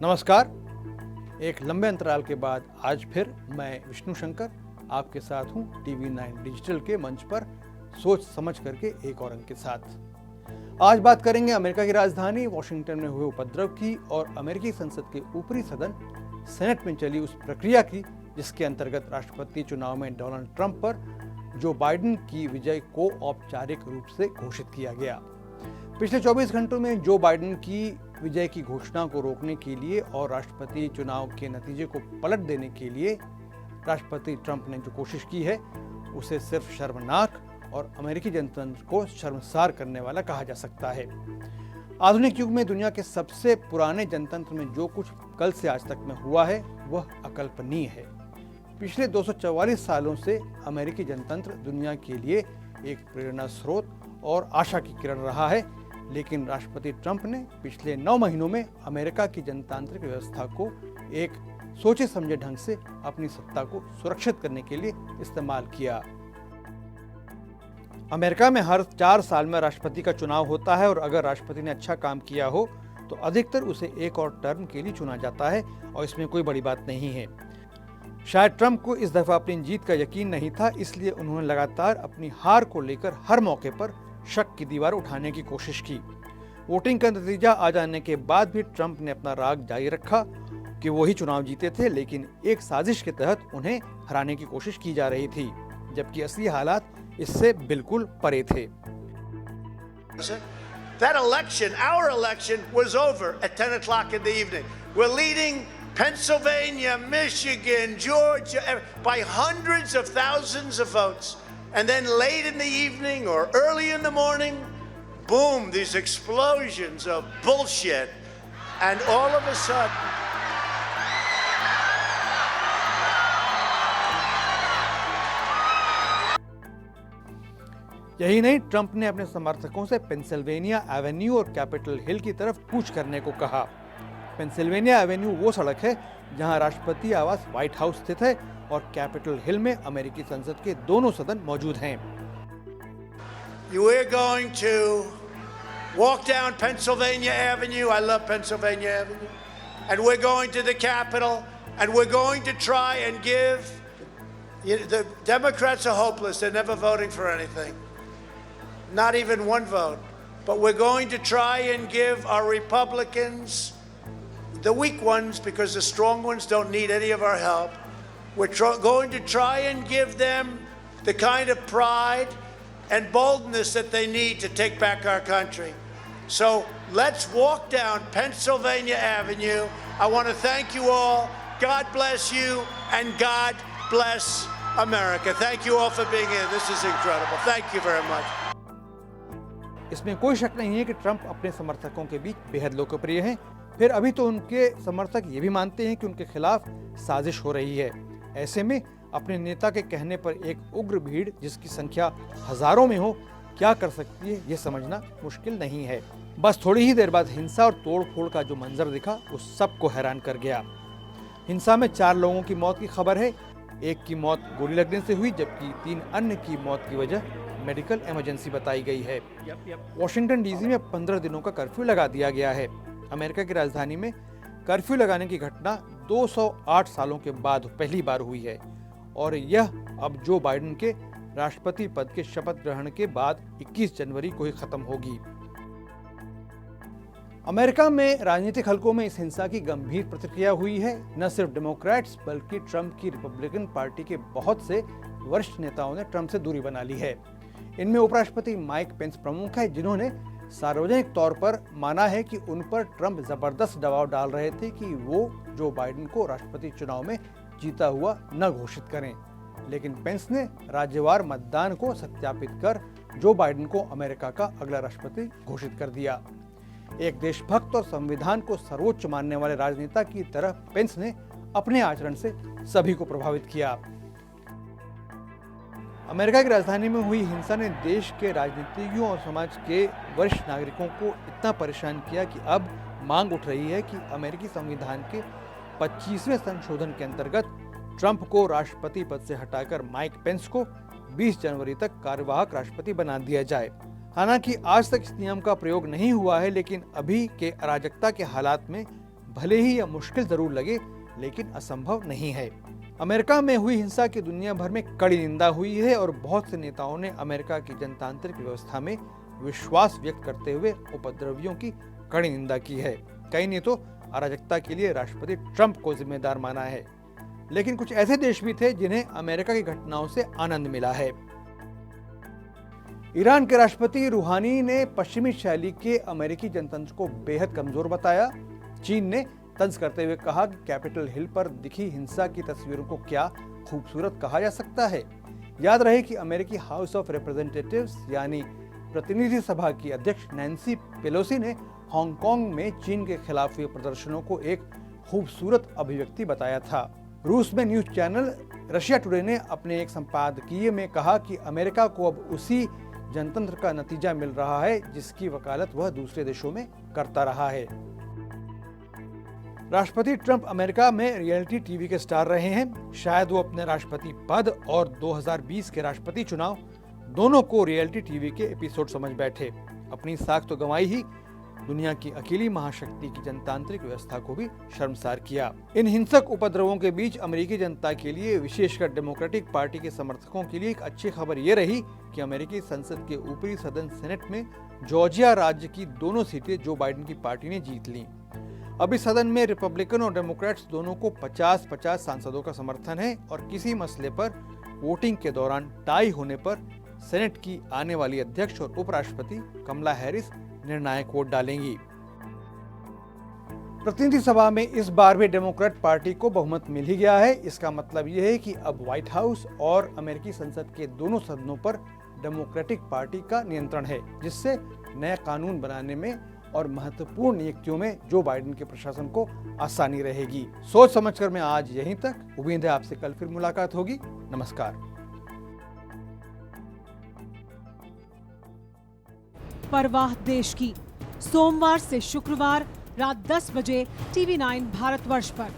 नमस्कार। एक लंबे अंतराल के बाद आज फिर मैं विष्णु शंकर आपके साथ हूं TV9 डिजिटल के मंच पर सोच समझ करके एक और अंक के साथ। आज बात करेंगे अमेरिका की राजधानी वॉशिंगटन में हुए उपद्रव की और अमेरिकी संसद के ऊपरी सदन सेनेट में चली उस प्रक्रिया की जिसके अंतर्गत राष्ट्रपति चुनाव में डोनाल्ड ट्रंप पर जो बाइडेन की विजय को औपचारिक रूप से घोषित किया गया। पिछले 24 घंटों में जो बाइडेन की विजय की घोषणा को रोकने के लिए और राष्ट्रपति चुनाव के नतीजे को पलट देने के लिए राष्ट्रपति ट्रंप ने जो कोशिश की है उसे सिर्फ शर्मनाक और अमेरिकी जनतंत्र को शर्मसार करने वाला कहा जा सकता है। आधुनिक युग में दुनिया के सबसे पुराने जनतंत्र में जो कुछ कल से आज तक में हुआ है वह अकल्पनीय है। पिछले 244 सालों से अमेरिकी जनतंत्र दुनिया के लिए एक प्रेरणा स्रोत और आशा की किरण रहा है, लेकिन राष्ट्रपति ट्रंप ने पिछले 9 महीनों में अमेरिका की जनतांत्रिक व्यवस्था को एक सोचे समझे ढंग से अपनी सत्ता को सुरक्षित करने के लिए इस्तेमाल किया। अमेरिका में हर 4 साल में राष्ट्रपति का चुनाव होता है और अगर राष्ट्रपति ने अच्छा काम किया हो तो अधिकतर उसे एक और टर्म के लिए चुना जाता है और इसमें कोई बड़ी बात नहीं है। शायद ट्रंप को इस दफा अपनी जीत का यकीन नहीं था, इसलिए उन्होंने लगातार अपनी हार को लेकर हर मौके पर शक की दीवार उठाने की कोशिश की। वोटिंग का नतीजा आ जाने के बाद भी ट्रंप ने अपना राग जारी रखा कि वो ही चुनाव जीते थे, लेकिन एक साजिश के तहत उन्हें हराने की कोशिश की जा रही थी, जबकि असली हालात इससे बिल्कुल परे थे। That election, our election, was over at 10 o'clock in the evening. We're leading Pennsylvania, Michigan, Georgia by hundreds of thousands of votes. And then late in the evening or early in the morning, boom, these explosions of bullshit. And all of a sudden, यही नहीं, Trump ने अपने समर्थकों से Pennsylvania Avenue और Capitol Hill की तरफ कूच करने को कहा। पेंसिल्वेनिया एवेन्यू वो सड़क है जहां राष्ट्रपति आवास व्हाइट हाउस स्थित है और कैपिटल हिल में अमेरिकी संसद के दोनों सदन मौजूद हैं। we're going to walk down Pennsylvania Avenue. I love Pennsylvania Avenue. And we're going to the Capitol and we're going to try and give, the Democrats are hopeless. They're never voting for anything. Not even one vote. But we're going to try and give our Republicans, the weak ones, because the strong ones don't need any of our help. We're going to try and give them the kind of pride and boldness that they need to take back our country. So let's walk down Pennsylvania Avenue. I want to thank you all. God bless you and God bless America. Thank you all for being here. This is incredible. Thank you very much. इसमें कोई शक नहीं है कि Trump अपने समर्थकों के बीच बेहद लोकप्रिय हैं। फिर अभी तो उनके समर्थक ये भी मानते हैं कि उनके खिलाफ साजिश हो रही है। ऐसे में अपने नेता के कहने पर एक उग्र भीड़ जिसकी संख्या हजारों में हो क्या कर सकती है ये समझना मुश्किल नहीं है। बस थोड़ी ही देर बाद हिंसा और तोड़फोड़ का जो मंजर दिखा वो सबको हैरान कर गया। हिंसा में 4 लोगों की मौत की खबर है। एक की मौत गोली लगने से हुई जबकि 3 अन्य की मौत की वजह मेडिकल इमरजेंसी बताई गई है। वॉशिंगटन डीसी में 15 दिनों का कर्फ्यू लगा दिया गया है। अमेरिका की राजधानी में कर्फ्यू लगाने की घटना 208 सालों के बाद पहली बार हुई है और यह अब जो बाइडेन के राष्ट्रपति पद के शपथ ग्रहण के बाद 21 जनवरी को ही खत्म होगी। अमेरिका में राजनीतिक हलकों में इस हिंसा की गंभीर प्रतिक्रिया हुई है। न सिर्फ डेमोक्रेट्स बल्कि ट्रंप की रिपब्लिकन पार्टी के बहुत से वरिष्ठ नेताओं ने ट्रंप से दूरी बना ली है। इनमें उपराष्ट्रपति माइक पेंस प्रमुख है, जिन्होंने सार्वजनिक तौर पर माना है कि उन पर ट्रंप जबरदस्त दबाव डाल रहे थे कि वो जो बाइडेन को राष्ट्रपति चुनाव में जीता हुआ न घोषित करें। लेकिन पेंस ने राज्यवार मतदान को सत्यापित कर जो बाइडेन को अमेरिका का अगला राष्ट्रपति घोषित कर दिया। एक देशभक्त और संविधान को सर्वोच्च मानने वाले राजनेता की तरह पेंस ने अपने आचरण से सभी को प्रभावित किया। अमेरिका की राजधानी में हुई हिंसा ने देश के राजनीतिज्ञों और समाज के वरिष्ठ नागरिकों को इतना परेशान किया कि अब मांग उठ रही है कि अमेरिकी संविधान के 25वें संशोधन के अंतर्गत ट्रंप को राष्ट्रपति पद से हटाकर माइक पेंस को 20 जनवरी तक कार्यवाहक राष्ट्रपति बना दिया जाए। हालांकि आज तक इस नियम का प्रयोग नहीं हुआ है, लेकिन अभी के अराजकता के हालात में भले ही यह मुश्किल जरूर लगे, लेकिन असंभव नहीं है। अमेरिका में हुई हिंसा की दुनिया भर में कड़ी निंदा हुई है और बहुत से नेताओं ने अमेरिका की जनतांत्रिक व्यवस्था में विश्वास व्यक्त करते हुए उपद्रवियों की कड़ी निंदा की है। कई ने तो अराजकता के लिए राष्ट्रपति ट्रंप को जिम्मेदार माना है, लेकिन कुछ ऐसे देश भी थे जिन्हें अमेरिका की घटनाओं से आनंद मिला है। ईरान के राष्ट्रपति रूहानी ने पश्चिमी शैली के अमेरिकी जनतंत्र को बेहद कमजोर बताया। चीन ने तंज करते हुए कहा कि कैपिटल हिल पर दिखी हिंसा की तस्वीरों को क्या खूबसूरत कहा जा सकता है। याद रहे कि अमेरिकी हाउस ऑफ रिप्रेजेंटेटिव्स यानी प्रतिनिधि सभा की अध्यक्ष नैन्सी पेलोसी ने हांगकांग में चीन के खिलाफ हुए प्रदर्शनों को एक खूबसूरत अभिव्यक्ति बताया था। रूस में न्यूज चैनल रशिया टुडे ने अपने एक संपादकीय में कहा कि अमेरिका को अब उसी जनतंत्र का नतीजा मिल रहा है जिसकी वकालत वह दूसरे देशों में करता रहा है। राष्ट्रपति ट्रंप अमेरिका में रियलिटी टीवी के स्टार रहे हैं। शायद वो अपने राष्ट्रपति पद और 2020 के राष्ट्रपति चुनाव दोनों को रियलिटी टीवी के एपिसोड समझ बैठे। अपनी साख तो गंवाई ही, दुनिया की अकेली महाशक्ति की जनतांत्रिक व्यवस्था को भी शर्मसार किया। इन हिंसक उपद्रवों के बीच अमेरिकी जनता के लिए, विशेषकर डेमोक्रेटिक पार्टी के समर्थकों के लिए एक अच्छी खबर ये रही कि अमेरिकी संसद के ऊपरी सदन सेनेट में जॉर्जिया राज्य की दोनों सीटें जो बाइडेन की पार्टी ने जीत ली। अभी सदन में रिपब्लिकन और डेमोक्रेट्स दोनों को 50-50 सांसदों का समर्थन है और किसी मसले पर वोटिंग के दौरान टाई होने पर सेनेट की आने वाली अध्यक्ष और उपराष्ट्रपति कमला हैरिस निर्णायक वोट डालेंगी। प्रतिनिधि सभा में इस बार भी डेमोक्रेट पार्टी को बहुमत मिल ही गया है। इसका मतलब यह है कि अब व्हाइट हाउस और अमेरिकी संसद के दोनों सदनों पर डेमोक्रेटिक पार्टी का नियंत्रण है, जिससे नया कानून बनाने में और महत्वपूर्ण नियुक्तियों में जो बाइडेन के प्रशासन को आसानी रहेगी। सोच समझकर मैं आज यहीं तक। उम्मीद है आपसे कल फिर मुलाकात होगी। नमस्कार। परवाह देश की, सोमवार से शुक्रवार रात 10 बजे TV9 भारतवर्ष पर।